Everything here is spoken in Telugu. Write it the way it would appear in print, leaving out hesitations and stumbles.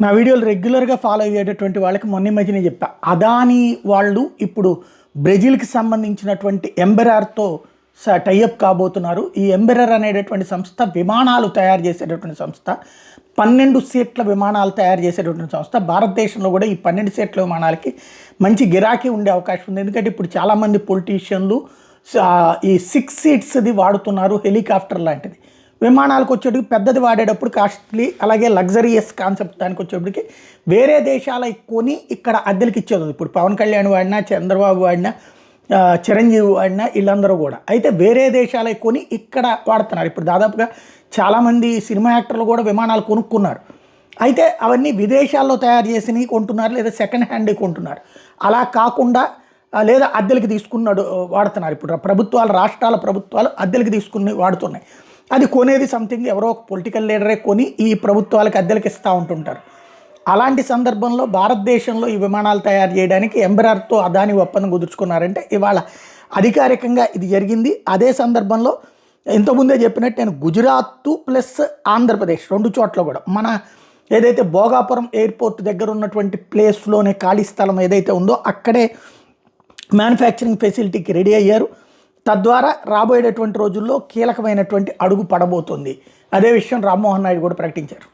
నా వీడియోలు రెగ్యులర్గా ఫాలో అయ్యేటటువంటి వాళ్ళకి మొన్న మధ్యనే చెప్పా, అదానీ వాళ్ళు ఇప్పుడు బ్రెజిల్కి సంబంధించినటువంటి ఎంబెరార్తో టైఅప్ కాబోతున్నారు. ఈ ఎంబెరర్ అనేటటువంటి సంస్థ విమానాలు తయారు చేసేటటువంటి సంస్థ, 12 సీట్ల విమానాలు తయారు చేసేటటువంటి సంస్థ. భారతదేశంలో కూడా ఈ 12 సీట్ల విమానాలకి మంచి గిరాకీ ఉండే అవకాశం ఉంది. ఎందుకంటే ఇప్పుడు చాలామంది పొలిటీషియన్లు ఈ 6 సీట్స్ది వాడుతున్నారు, హెలికాప్టర్ లాంటిది. విమానాలకు వచ్చేటికి పెద్దది వాడేటప్పుడు కాస్ట్లీ, అలాగే లగ్జరియస్ కాన్సెప్ట్ దానికి వచ్చేప్పటికి వేరే దేశాల కొని ఇక్కడ అద్దెలకి ఇచ్చేది. ఇప్పుడు పవన్ కళ్యాణ్ వాడినా, చంద్రబాబు వాడినా, చిరంజీవి వాడినా, వీళ్ళందరూ కూడా అయితే వేరే దేశాల కొని ఇక్కడ వాడుతున్నారు. ఇప్పుడు దాదాపుగా చాలామంది సినిమా యాక్టర్లు కూడా విమానాలు కొనుక్కున్నారు. అయితే అవన్నీ విదేశాల్లో తయారు చేసినవి కొంటున్నారు, లేదా సెకండ్ హ్యాండ్ కొంటున్నారు. అలా కాకుండా లేదా అద్దెలకి తీసుకున్నాడు వాడుతున్నారు. ఇప్పుడు ప్రభుత్వాలు, రాష్ట్రాల ప్రభుత్వాలు అద్దెలకి తీసుకుని వాడుతున్నాయి. అది కొనేది సంథింగ్ ఎవరో ఒక పొలిటికల్ లీడరే కొని ఈ ప్రభుత్వాలకు అద్దెలకు ఇస్తూ ఉంటుంటారు. అలాంటి సందర్భంలో భారతదేశంలో ఈ విమానాలు తయారు చేయడానికి ఎంబెరార్తో అదానీ ఒప్పందం కుదుర్చుకున్నారంటే ఇవాళ అధికారికంగా ఇది జరిగింది. అదే సందర్భంలో ఇంతకుముందే చెప్పినట్టు నేను గుజరాత్ ప్లస్ ఆంధ్రప్రదేశ్ 2 చోట్ల కూడా మన ఏదైతే భోగాపురం ఎయిర్పోర్ట్ దగ్గర ఉన్నటువంటి ప్లేస్లోనే ఖాళీ స్థలం ఏదైతే ఉందో అక్కడే మ్యానుఫ్యాక్చరింగ్ ఫెసిలిటీకి రెడీ అయ్యారు. తద్వారా రాబోయేటటువంటి రోజుల్లో కీలకమైనటువంటి అడుగు పడబోతుంది. అదే విషయం రామ్మోహన్ నాయుడు కూడా ప్రకటించారు.